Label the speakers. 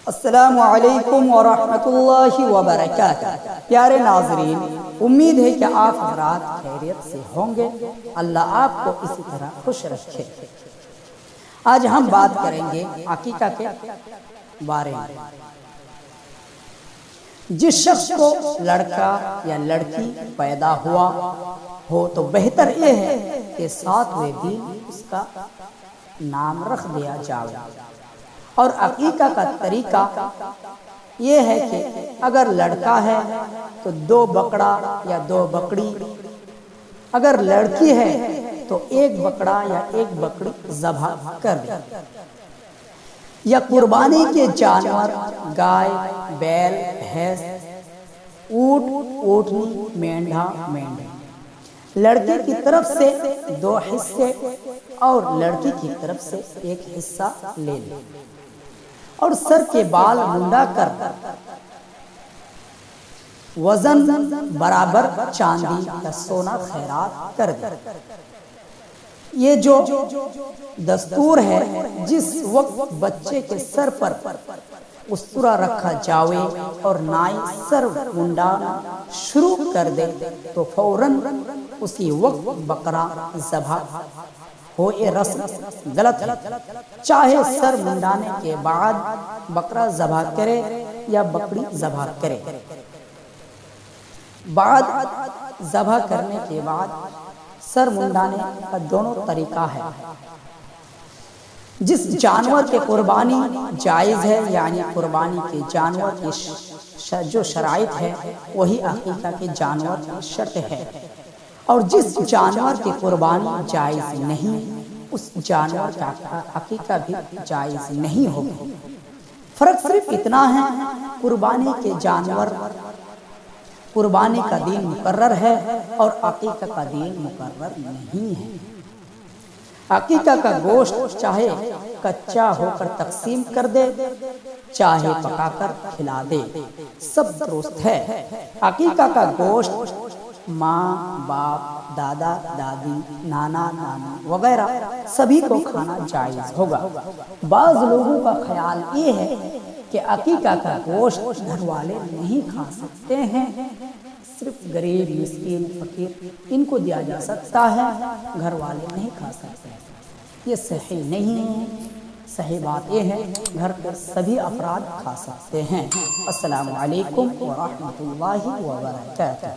Speaker 1: السلام علیکم ورحمۃ اللہ وبرکاتہ۔ پیارے ناظرین، امید ہے کہ آپ حضرات خیریت سے ہوں گے۔ اللہ آپ کو اسی طرح خوش رکھے۔ آج ہم بات کریں گے عقیقہ کے بارے میں۔ جس شخص کو لڑکا یا لڑکی پیدا ہوا ہو تو بہتر یہ ہے کہ 7ویں دن اس کا نام رکھ دیا جائے۔ اور عقیقہ کا طریقہ یہ ہے کہ اگر لڑکا ہے تو 2 بکرا یا 2 بکری، اگر لڑکی ہے تو 1 بکرا یا 1 بکری ذبح کر دے۔ یا قربانی کے جانور گائے، بیل، بھینس، اونٹ، اونٹنی، مینڈھا، مینڈھی، لڑکے کی طرف سے 2 حصے اور لڑکی کی طرف سے 1 حصہ لے لیں، اور سر کے بال منڈا کر وزن برابر چاندی یا سونا خیرات کر دیں۔ یہ جو دستور ہے، جس وقت بچے کے سر پر استرا رکھا جاوے اور نائی سر منڈانا شروع کر دے تو فوراً اسی وقت بکرا ذبح ہو۔ یہ رسم غلط ہے۔ چاہے سر منڈانے کے بعد بکرا ذبح کرے یا بکری ذبح کرے، بعد ذبح کرنے کے بعد سر منڈانے کا دونوں طریقہ ہے۔ جس جانور کے قربانی جائز ہے، یعنی قربانی کے جانور کی جو شرائط ہے وہی عقیقہ کے جانور کی شرط ہے، اور جس جانور کی قربانی جائز نہیں اس جانور کا عقیقہ بھی جائز نہیں ہوگا۔ فرق صرف اتنا ہے، قربانی کے جانور قربانی کا دن مقرر ہے اور عقیقہ کا دن مقرر نہیں ہے۔ عقیقہ کا گوشت چاہے کچا ہو کر تقسیم کر دے، چاہے پکا کر کھلا دے، سب درست ہے۔ عقیقہ کا گوشت ماں، باپ، دادا، دادی، نانا، نانی وغیرہ سبھی کو کھانا جائز ہوگا۔ بعض لوگوں کا خیال یہ ہے کہ عقیقہ کا گوشت گھر والے نہیں کھا سکتے ہیں، صرف غریب، مسکین، فقیر ان کو دیا جا سکتا ہے، گھر والے نہیں کھا سکتے۔ یہ صحیح نہیں ہے۔ صحیح بات یہ ہے گھر پر سبھی افراد کھا سکتے ہیں۔ السلام علیکم ورحمۃ اللہ وبرکاتہ۔